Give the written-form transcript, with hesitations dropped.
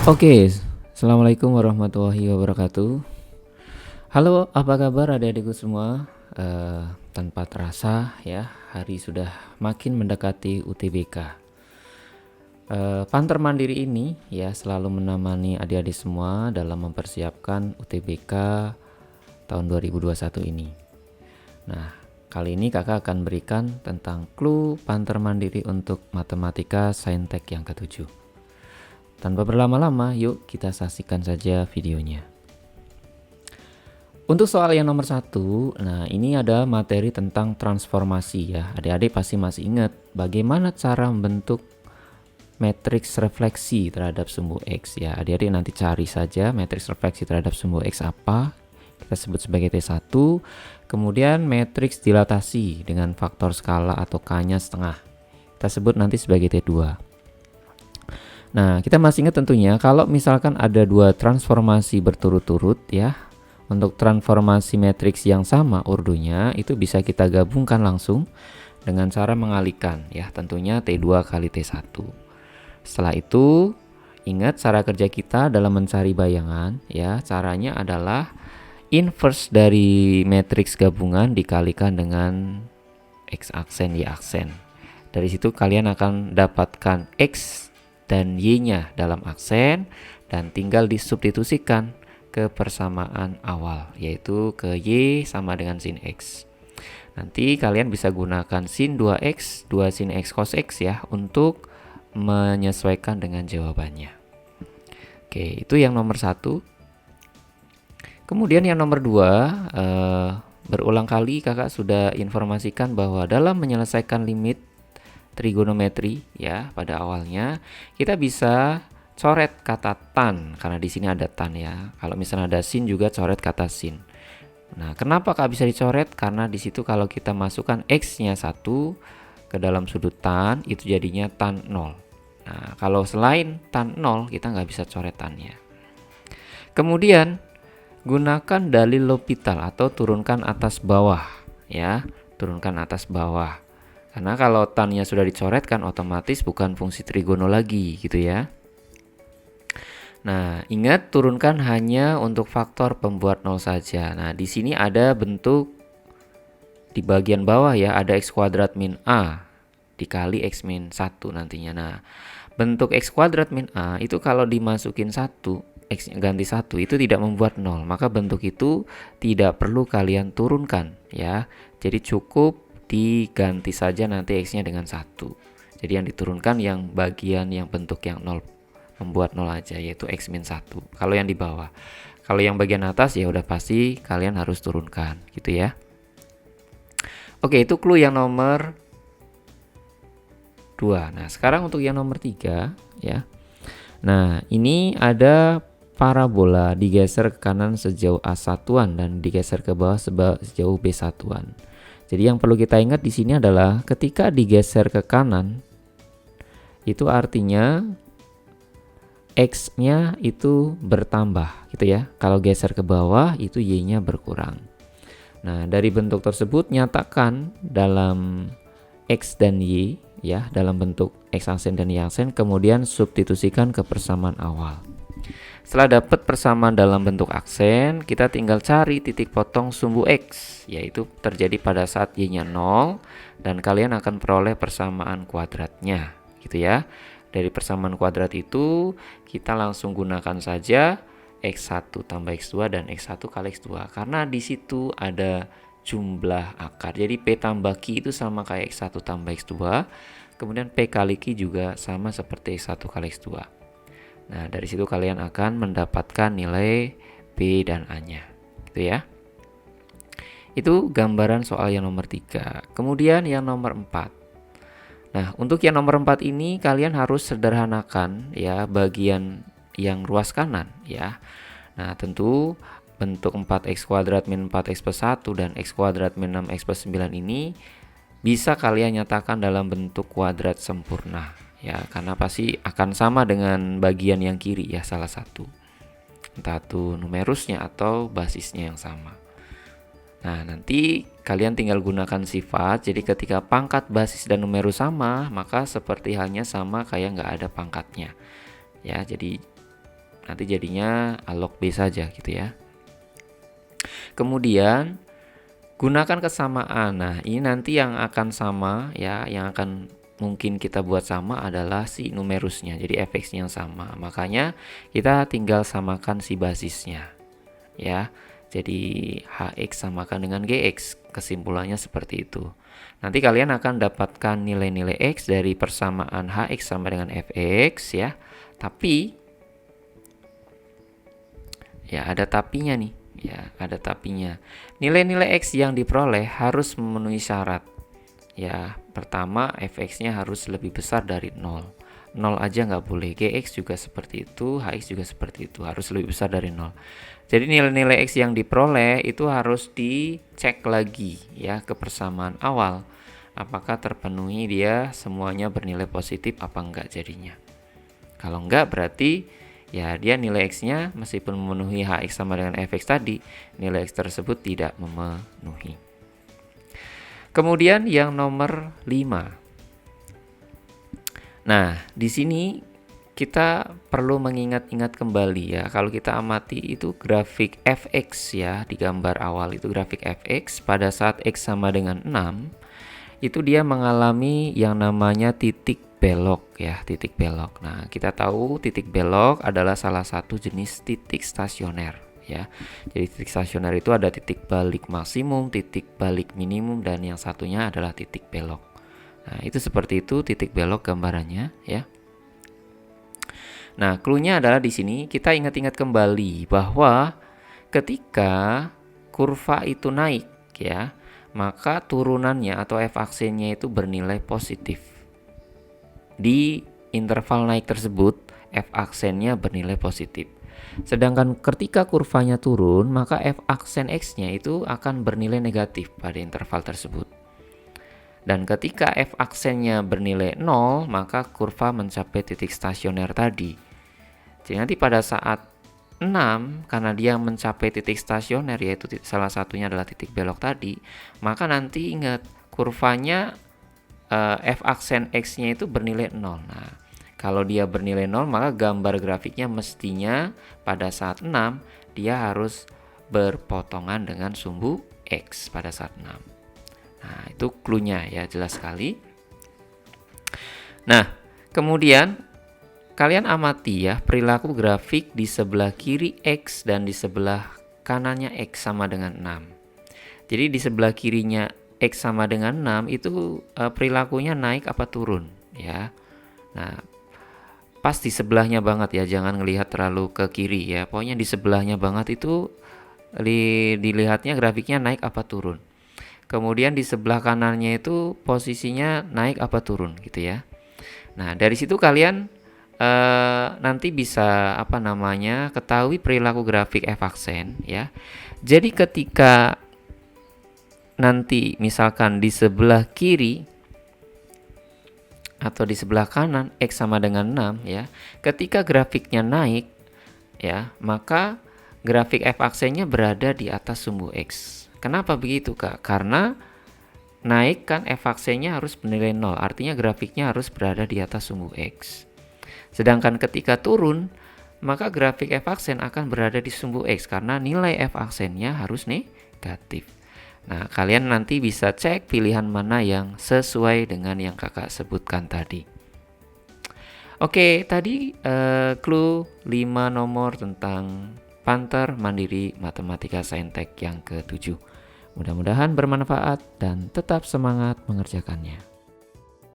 Oke, assalamualaikum warahmatullahi wabarakatuh. Halo, apa kabar adik-adikku semua? Tanpa terasa ya, hari sudah makin mendekati UTBK. Panter Mandiri ini ya selalu menemani adik-adik semua dalam mempersiapkan UTBK tahun 2021 ini. Nah, kali ini kakak akan berikan tentang clue Panter Mandiri untuk matematika saintek yang ketujuh. Tanpa berlama-lama, yuk kita saksikan saja videonya. Untuk soal yang nomor 1, nah ini ada materi tentang transformasi ya. Adik-adik pasti masih ingat bagaimana cara membentuk matriks refleksi terhadap sumbu X ya. Adik-adik nanti cari saja matriks refleksi terhadap sumbu X apa. Kita sebut sebagai T1. Kemudian matriks dilatasi dengan faktor skala atau K-nya setengah. Kita sebut nanti sebagai T2. Nah, kita masih ingat tentunya kalau misalkan ada dua transformasi berturut-turut ya. Untuk transformasi matriks yang sama urdunya itu bisa kita gabungkan langsung dengan cara mengalihkan ya, tentunya T2 kali T1. Setelah itu, ingat cara kerja kita dalam mencari bayangan ya. Caranya adalah inverse dari matriks gabungan dikalikan dengan X aksen Y aksen. Dari situ kalian akan dapatkan X dan Y-nya dalam aksen dan tinggal disubstitusikan ke persamaan awal, yaitu ke Y sama dengan sin X. Nanti kalian bisa gunakan sin 2X, 2 sin X cos X ya untuk menyesuaikan dengan jawabannya. Oke, itu yang nomor 1. Kemudian yang nomor 2, berulang kali kakak sudah informasikan bahwa dalam menyelesaikan limit trigonometri ya, pada awalnya kita bisa coret kata tan karena di sini ada tan ya. Kalau misalnya ada sin juga coret kata sin. Nah, kenapa Kak bisa dicoret? Karena di situ kalau kita masukkan X-nya 1 ke dalam sudut tan itu jadinya tan 0. Nah, kalau selain tan 0 kita nggak bisa coretannya. Kemudian gunakan dalil L'Hopital atau turunkan atas bawah ya, turunkan atas bawah. Karena kalau tan-nya sudah dicoret kan otomatis bukan fungsi trigono lagi gitu ya. Nah, ingat turunkan hanya untuk faktor pembuat 0 saja. Nah, di sini ada bentuk di bagian bawah ya, ada X kuadrat min A dikali X min 1 nantinya. Nah, bentuk X kuadrat min A itu kalau dimasukin 1, X ganti 1 itu tidak membuat 0. Maka bentuk itu tidak perlu kalian turunkan ya. Jadi cukup diganti saja nanti X-nya dengan 1. Jadi yang diturunkan yang bagian yang bentuk yang 0, membuat 0 aja, yaitu X min 1. Kalau yang di bawah. Kalau yang bagian atas ya udah pasti kalian harus turunkan gitu ya. Oke, itu clue yang nomor 2. Nah, sekarang untuk yang nomor 3 ya. Nah, ini ada parabola digeser ke kanan sejauh A satuan dan digeser ke bawah sejauh B satuan. Jadi yang perlu kita ingat di sini adalah ketika digeser ke kanan itu artinya X-nya itu bertambah gitu ya. Kalau geser ke bawah itu Y-nya berkurang. Nah, dari bentuk tersebut nyatakan dalam X dan Y ya, dalam bentuk X aksen dan Y aksen, kemudian substitusikan ke persamaan awal. Setelah dapat persamaan dalam bentuk aksen, kita tinggal cari titik potong sumbu X, yaitu terjadi pada saat Y-nya 0 dan kalian akan peroleh persamaan kuadratnya gitu ya. Dari persamaan kuadrat itu kita langsung gunakan saja X1 tambah X2 dan X1 kali X2 karena di situ ada jumlah akar. Jadi P tambah Q itu sama kayak X1 tambah X2. Kemudian P kali Q juga sama seperti X1 kali X2. Nah, dari situ kalian akan mendapatkan nilai B dan A-nya. Gitu ya. Itu gambaran soal yang nomor 3. Kemudian yang nomor 4. Nah, untuk yang nomor 4 ini kalian harus sederhanakan ya bagian yang ruas kanan ya. Nah, tentu bentuk 4x kuadrat min 4x plus 1 dan x kuadrat min 6x plus 9 ini bisa kalian nyatakan dalam bentuk kuadrat sempurna. Ya, karena pasti akan sama dengan bagian yang kiri ya, salah satu. Entah itu numerusnya atau basisnya yang sama. Nah, nanti kalian tinggal gunakan sifat. Jadi ketika pangkat, basis, dan numerus sama, maka seperti halnya sama kayak nggak ada pangkatnya. Ya, jadi Nanti jadinya log B saja gitu ya. Kemudian gunakan kesamaan. Nah, ini nanti yang akan sama ya, yang akan mungkin kita buat sama adalah si numerusnya. Jadi fx-nya yang sama. Makanya kita tinggal samakan si basisnya. Ya. Jadi hx samakan dengan gx. Kesimpulannya seperti itu. Nanti kalian akan dapatkan nilai-nilai x dari persamaan hx sama dengan fx ya. Tapi ya ada tapinya nih. Ya, ada tapinya. Nilai-nilai x yang diperoleh harus memenuhi syarat. Ya, pertama fx-nya harus lebih besar dari 0. 0 aja nggak boleh. Gx juga seperti itu, hx juga seperti itu. Harus lebih besar dari 0. Jadi nilai-nilai x yang diperoleh itu harus dicek lagi ya ke persamaan awal. Apakah terpenuhi dia semuanya bernilai positif apa enggak jadinya. Kalau enggak berarti ya dia nilai x-nya meskipun memenuhi hx sama dengan fx tadi, nilai x tersebut tidak memenuhi. Kemudian yang nomor 5. Nah, di sini kita perlu mengingat-ingat kembali ya. Kalau kita amati itu grafik fx ya, di gambar awal itu grafik fx pada saat x sama dengan 6, itu dia mengalami yang namanya titik belok ya, titik belok. Nah, kita tahu titik belok adalah salah satu jenis titik stasioner ya. Jadi titik stasioner itu ada titik balik maksimum, titik balik minimum, dan yang satunya adalah titik belok. Nah, itu seperti itu titik belok gambarannya ya. Nah, clue-nya adalah di sini kita ingat-ingat kembali bahwa ketika kurva itu naik ya, maka turunannya atau f-aksennya itu bernilai positif. Di interval naik tersebut, f-aksennya bernilai positif. Sedangkan ketika kurvanya turun, maka f-aksen x-nya itu akan bernilai negatif pada interval tersebut. Dan ketika f-aksennya bernilai 0, maka kurva mencapai titik stasioner tadi. Jadi nanti pada saat 6, karena dia mencapai titik stasioner, yaitu salah satunya adalah titik belok tadi, maka nanti ingat kurvanya f-aksen x-nya itu bernilai 0. Nah, kalau dia bernilai 0, maka gambar grafiknya mestinya pada saat 6 dia harus berpotongan dengan sumbu x pada saat 6. Nah, itu clue-nya ya, jelas sekali. Nah, kemudian kalian amati ya perilaku grafik di sebelah kiri x dan di sebelah kanannya x sama dengan 6. Jadi di sebelah kirinya x sama dengan 6 itu perilakunya naik apa turun ya. Nah, pas di sebelahnya banget ya, jangan ngelihat terlalu ke kiri ya. Pokoknya di sebelahnya banget itu dilihatnya grafiknya naik apa turun. Kemudian di sebelah kanannya itu posisinya naik apa turun gitu ya. Nah, dari situ kalian nanti bisa ketahui perilaku grafik f-aksen ya. Jadi ketika nanti misalkan di sebelah kiri atau di sebelah kanan x sama dengan 6 ya, ketika grafiknya naik ya, maka grafik f-aksennya berada di atas sumbu x. Kenapa begitu Kak? Karena naik kan f-aksennya harus bernilai 0, artinya grafiknya harus berada di atas sumbu x. Sedangkan ketika turun, maka grafik f-aksen akan berada di sumbu x karena nilai f-aksennya harus negatif. Nah, kalian nanti bisa cek pilihan mana yang sesuai dengan yang kakak sebutkan tadi. Oke, tadi clue 5 nomor tentang Panther Mandiri Matematika Saintek yang ke-7. Mudah-mudahan bermanfaat dan tetap semangat mengerjakannya.